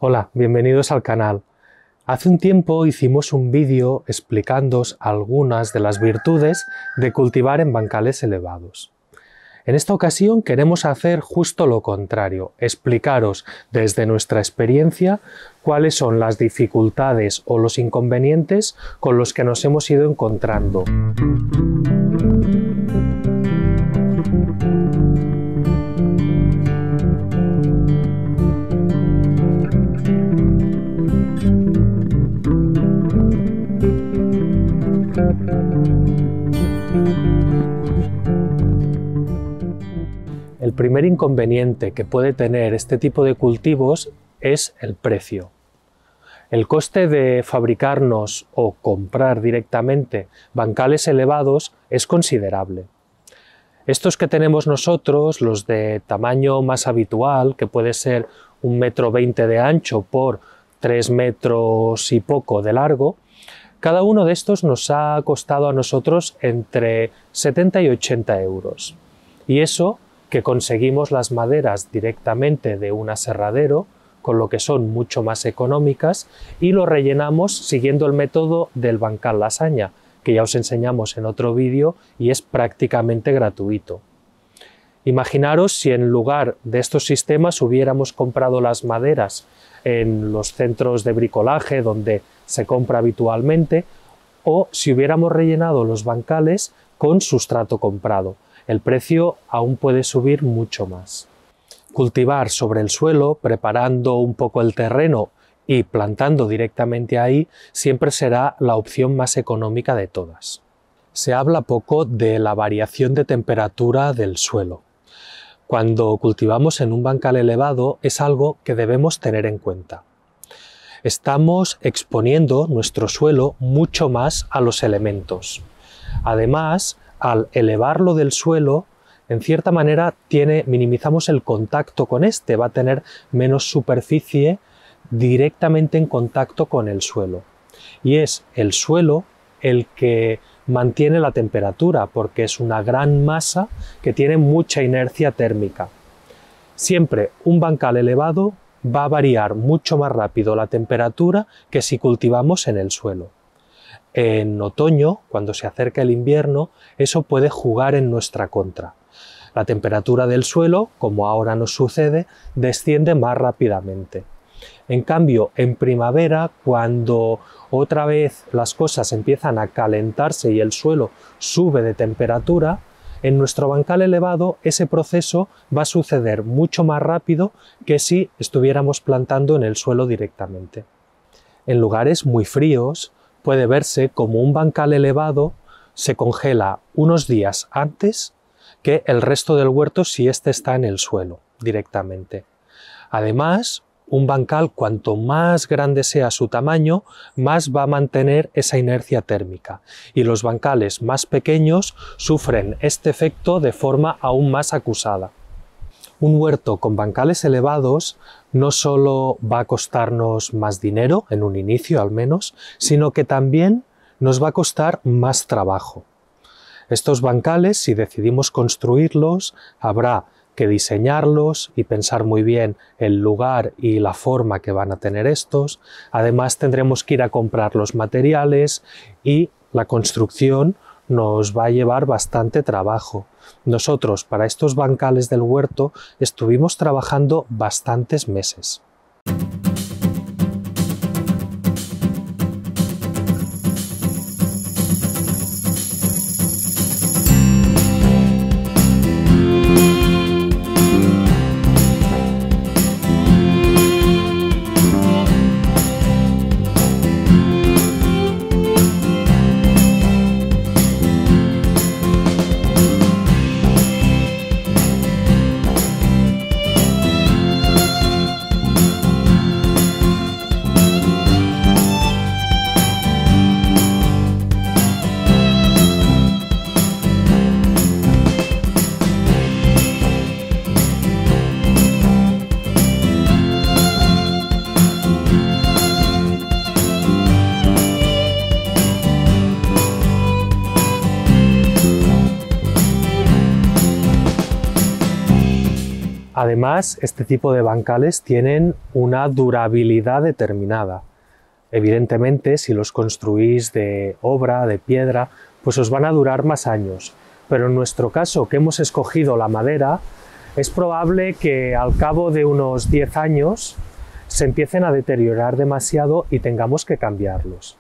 Hola, bienvenidos al canal. Hace un tiempo hicimos un vídeo explicándoos algunas de las virtudes de cultivar en bancales elevados. En esta ocasión queremos hacer justo lo contrario, explicaros desde nuestra experiencia cuáles son las dificultades o los inconvenientes con los que nos hemos ido encontrando. El primer inconveniente que puede tener este tipo de cultivos es el precio. El coste de fabricarnos o comprar directamente bancales elevados es considerable. Estos que tenemos nosotros, los de tamaño más habitual, que puede ser 1,20 m de ancho por 3 metros y poco de largo, cada uno de estos nos ha costado a nosotros entre 70 y 80 euros. Y eso que conseguimos las maderas directamente de un aserradero, con lo que son mucho más económicas, y lo rellenamos siguiendo el método del bancal lasaña, que ya os enseñamos en otro vídeo y es prácticamente gratuito. Imaginaros si en lugar de estos sistemas hubiéramos comprado las maderas en los centros de bricolaje donde se compra habitualmente, o si hubiéramos rellenado los bancales con sustrato comprado. El precio aún puede subir mucho más. Cultivar sobre el suelo, preparando un poco el terreno y plantando directamente ahí, siempre será la opción más económica de todas. Se habla poco de la variación de temperatura del suelo. Cuando cultivamos en un bancal elevado es algo que debemos tener en cuenta. Estamos exponiendo nuestro suelo mucho más a los elementos. Además, al elevarlo del suelo, en cierta manera minimizamos el contacto con este, va a tener menos superficie directamente en contacto con el suelo. Y es el suelo el que mantiene la temperatura, porque es una gran masa que tiene mucha inercia térmica. Siempre un bancal elevado va a variar mucho más rápido la temperatura que si cultivamos en el suelo. En otoño, cuando se acerca el invierno, eso puede jugar en nuestra contra. La temperatura del suelo, como ahora nos sucede, desciende más rápidamente. En cambio, en primavera, cuando otra vez las cosas empiezan a calentarse y el suelo sube de temperatura, en nuestro bancal elevado ese proceso va a suceder mucho más rápido que si estuviéramos plantando en el suelo directamente. En lugares muy fríos, puede verse como un bancal elevado se congela unos días antes que el resto del huerto si éste está en el suelo directamente. Además, un bancal, cuanto más grande sea su tamaño, más va a mantener esa inercia térmica, y los bancales más pequeños sufren este efecto de forma aún más acusada. Un huerto con bancales elevados no solo va a costarnos más dinero, en un inicio al menos, sino que también nos va a costar más trabajo. Estos bancales, si decidimos construirlos, habrá que diseñarlos y pensar muy bien el lugar y la forma que van a tener estos. Además tendremos que ir a comprar los materiales y la construcción nos va a llevar bastante trabajo. Nosotros, para estos bancales del huerto, estuvimos trabajando bastantes meses. Además, este tipo de bancales tienen una durabilidad determinada. Evidentemente, si los construís de obra, de piedra, pues os van a durar más años. Pero en nuestro caso, que hemos escogido la madera, es probable que al cabo de unos 10 años se empiecen a deteriorar demasiado y tengamos que cambiarlos.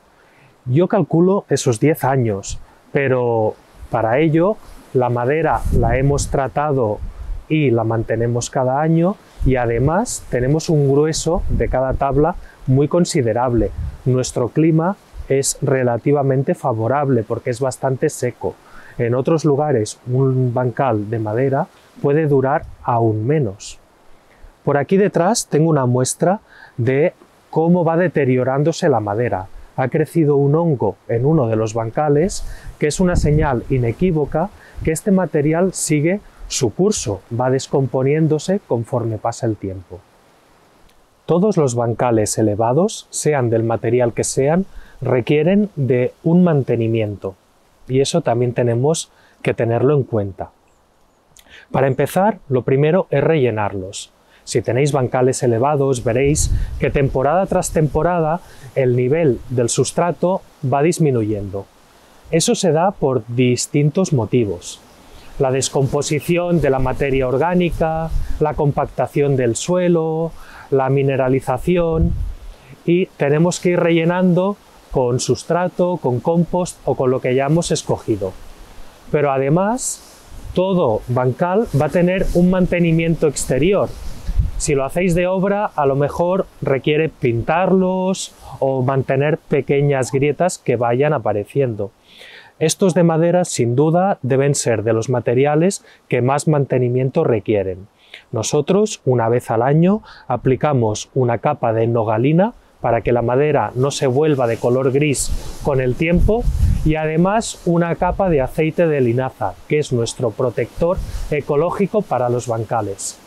Yo calculo esos 10 años, pero para ello la madera la hemos tratado y la mantenemos cada año, y además tenemos un grueso de cada tabla muy considerable. Nuestro clima es relativamente favorable porque es bastante seco. En otros lugares un bancal de madera puede durar aún menos. Por aquí detrás tengo una muestra de cómo va deteriorándose la madera. Ha crecido un hongo en uno de los bancales, que es una señal inequívoca que este material sigue su curso, va descomponiéndose conforme pasa el tiempo. Todos los bancales elevados, sean del material que sean, requieren de un mantenimiento, y eso también tenemos que tenerlo en cuenta. Para empezar, lo primero es rellenarlos. Si tenéis bancales elevados, veréis que temporada tras temporada el nivel del sustrato va disminuyendo. Eso se da por distintos motivos. La descomposición de la materia orgánica, la compactación del suelo, la mineralización, y tenemos que ir rellenando con sustrato, con compost o con lo que hayamos escogido. Pero además, todo bancal va a tener un mantenimiento exterior. Si lo hacéis de obra, a lo mejor requiere pintarlos o mantener pequeñas grietas que vayan apareciendo. Estos de madera, sin duda, deben ser de los materiales que más mantenimiento requieren. Nosotros, una vez al año, aplicamos una capa de nogalina para que la madera no se vuelva de color gris con el tiempo, y además una capa de aceite de linaza, que es nuestro protector ecológico para los bancales.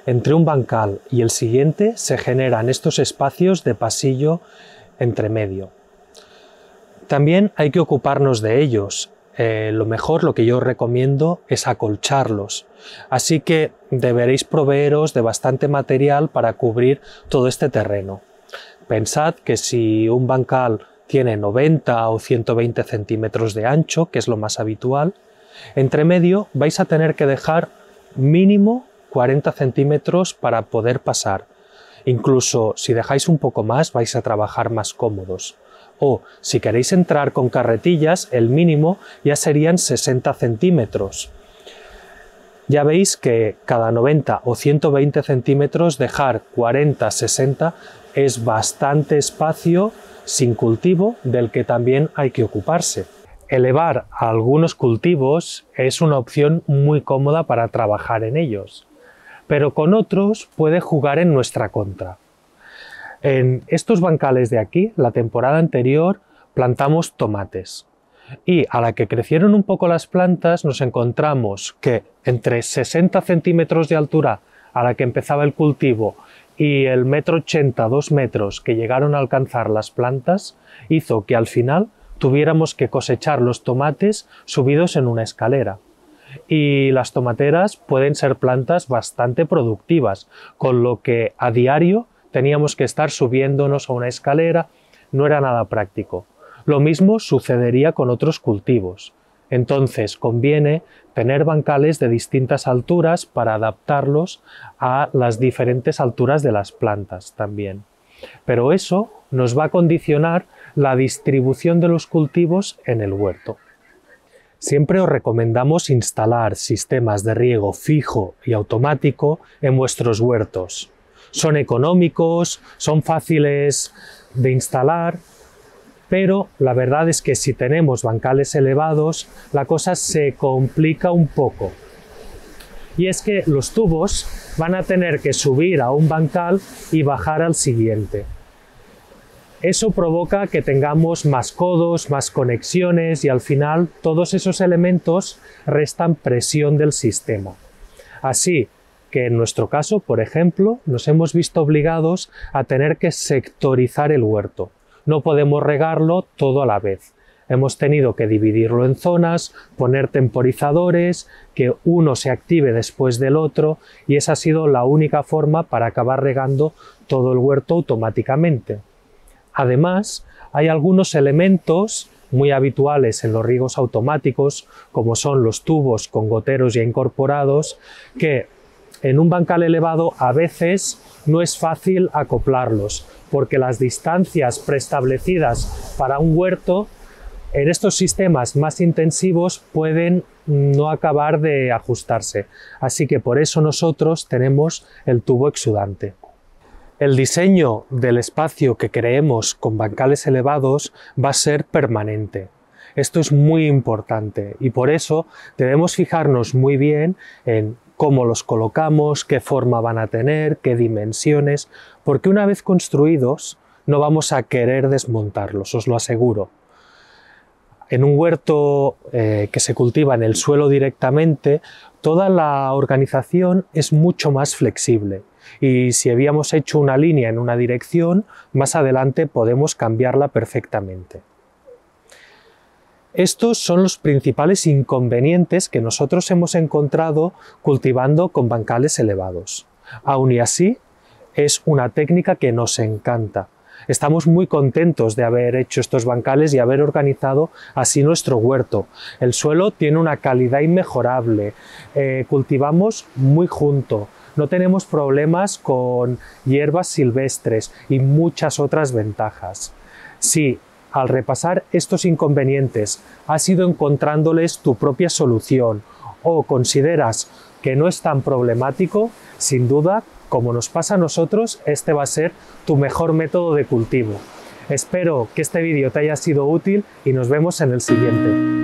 Entre un bancal y el siguiente se generan estos espacios de pasillo entre medio. También hay que ocuparnos de ellos. Lo que yo os recomiendo es acolcharlos. Así que deberéis proveeros de bastante material para cubrir todo este terreno. Pensad que si un bancal tiene 90 o 120 centímetros de ancho, que es lo más habitual, entre medio vais a tener que dejar mínimo 40 centímetros para poder pasar. Incluso si dejáis un poco más vais a trabajar más cómodos. O si queréis entrar con carretillas, el mínimo ya serían 60 centímetros. Ya veis que cada 90 o 120 centímetros dejar 40-60 es bastante espacio sin cultivo del que también hay que ocuparse. Elevar a algunos cultivos es una opción muy cómoda para trabajar en ellos, pero con otros puede jugar en nuestra contra. En estos bancales de aquí, la temporada anterior, plantamos tomates. Y a la que crecieron un poco las plantas, nos encontramos que entre 60 centímetros de altura a la que empezaba el cultivo y el 1,80 m, 2 metros que llegaron a alcanzar las plantas, hizo que al final tuviéramos que cosechar los tomates subidos en una escalera. Y las tomateras pueden ser plantas bastante productivas, con lo que a diario teníamos que estar subiéndonos a una escalera, no era nada práctico. Lo mismo sucedería con otros cultivos. Entonces conviene tener bancales de distintas alturas para adaptarlos a las diferentes alturas de las plantas también. Pero eso nos va a condicionar la distribución de los cultivos en el huerto. Siempre os recomendamos instalar sistemas de riego fijo y automático en vuestros huertos. Son económicos, son fáciles de instalar, pero la verdad es que si tenemos bancales elevados, la cosa se complica un poco. Y es que los tubos van a tener que subir a un bancal y bajar al siguiente. Eso provoca que tengamos más codos, más conexiones, y al final todos esos elementos restan presión del sistema. Así que en nuestro caso, por ejemplo, nos hemos visto obligados a tener que sectorizar el huerto. No podemos regarlo todo a la vez. Hemos tenido que dividirlo en zonas, poner temporizadores, que uno se active después del otro, y esa ha sido la única forma para acabar regando todo el huerto automáticamente. Además, hay algunos elementos muy habituales en los riegos automáticos, como son los tubos con goteros ya incorporados, que en un bancal elevado a veces no es fácil acoplarlos, porque las distancias preestablecidas para un huerto en estos sistemas más intensivos pueden no acabar de ajustarse. Así que por eso nosotros tenemos el tubo exudante. El diseño del espacio que creemos con bancales elevados va a ser permanente. Esto es muy importante y por eso debemos fijarnos muy bien en cómo los colocamos, qué forma van a tener, qué dimensiones, porque una vez construidos no vamos a querer desmontarlos, os lo aseguro. En un huerto que se cultiva en el suelo directamente, toda la organización es mucho más flexible. Y si habíamos hecho una línea en una dirección, más adelante podemos cambiarla perfectamente. Estos son los principales inconvenientes que nosotros hemos encontrado cultivando con bancales elevados. Aun y así, es una técnica que nos encanta. Estamos muy contentos de haber hecho estos bancales y haber organizado así nuestro huerto. El suelo tiene una calidad inmejorable, cultivamos muy junto. No tenemos problemas con hierbas silvestres y muchas otras ventajas. Si al repasar estos inconvenientes has ido encontrándoles tu propia solución o consideras que no es tan problemático, sin duda, como nos pasa a nosotros, este va a ser tu mejor método de cultivo. Espero que este vídeo te haya sido útil y nos vemos en el siguiente.